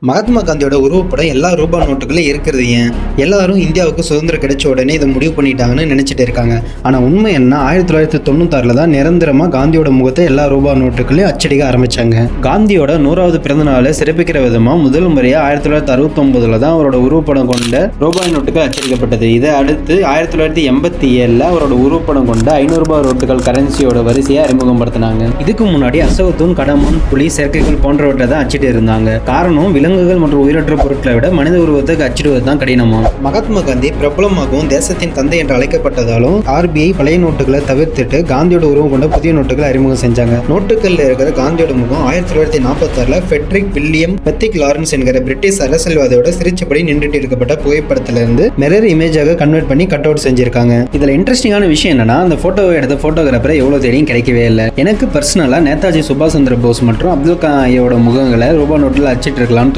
மகாத்மா காந்தியோட உருவப்படம் எல்லா ரூபா நோட்டுகளும் இருக்கிறது ஏன்? எல்லாரும் இந்தியாவுக்கு சுதந்திரம் கிடைச்ச உடனே இதை முடிவு பண்ணிட்டாங்கன்னு நினைச்சிட்டு இருக்காங்க. ஆனால் உண்மை என்ன, 1996 தான் நிரந்தரமாக காந்தியோட முகத்தை எல்லா ரூபா நோட்டுகளையும் அச்சடிக்க ஆரம்பிச்சாங்க. காந்தியோட 100வது பிறந்த நாளை சிறப்பிக்கிற விதமாக முதல் முறையாக 1969 தான் அவரோட உருவப்படம் கொண்ட ரூபாய் நோட்டுகள் அச்சடிக்கப்பட்டது. இதை அடுத்து 1987 அவரோட உருவப்படம் கொண்ட 500 ரூபாய் நோட்டுகள் கரன்சியோட வரிசையை அறிமுகப்படுத்தினாங்க. இதுக்கு முன்னாடி அசோகத்தூன், கடம்பன், புலி, செயற்கைகள் போன்றவற்றை தான் அச்சிட்டு இருந்தாங்க. காரணம், விலங்குகள் மற்றும் உயிரற்ற பொருட்களை விட மனித உருவத்துக்கு அச்சிடுவது தான் கடினமா. மகாத்மா காந்தி பிரபலமாகவும் தேசத்தின் தந்தை என்று அழைக்கப்பட்டதாலும் RBI பழைய நோட்டுகளை தவிர்த்துட்டு காந்தியோட உருவம் கொண்ட புதிய நோட்டுகளை அறிமுகம் செஞ்சாங்க. நோட்டுகள்ல இருக்கிற காந்தியோட முகம் 1946 ஃபெட்ரிக் வில்லியம் பெத்திக் லாரன்ஸ் என்கிற பிரிட்டிஷ் அரசியல்வாதியோட சிரிச்சபடி நின்றுட்டு இருக்கப்பட்ட புகைப்படத்திலிருந்து மிரர் இமேஜாக கன்வெர்ட் பண்ணி கட் அவுட் செஞ்சிருக்காங்க. இதுல இன்ட்ரெஸ்டிங்கான விஷயம் என்னன்னா, அந்த போட்டோவை எடுத்த போட்டோகிராஃபரை எவ்வளவு தேடியும் கிடைக்கவே இல்லை. எனக்கு பர்சனலா நேதாஜி சுபாஷ் சந்திர போஸ் மற்றும் அப்துல் கலாம் ஐயோட முகங்களை ரூபா நோட்டில் அச்சிட்டு இருக்கலாம்னு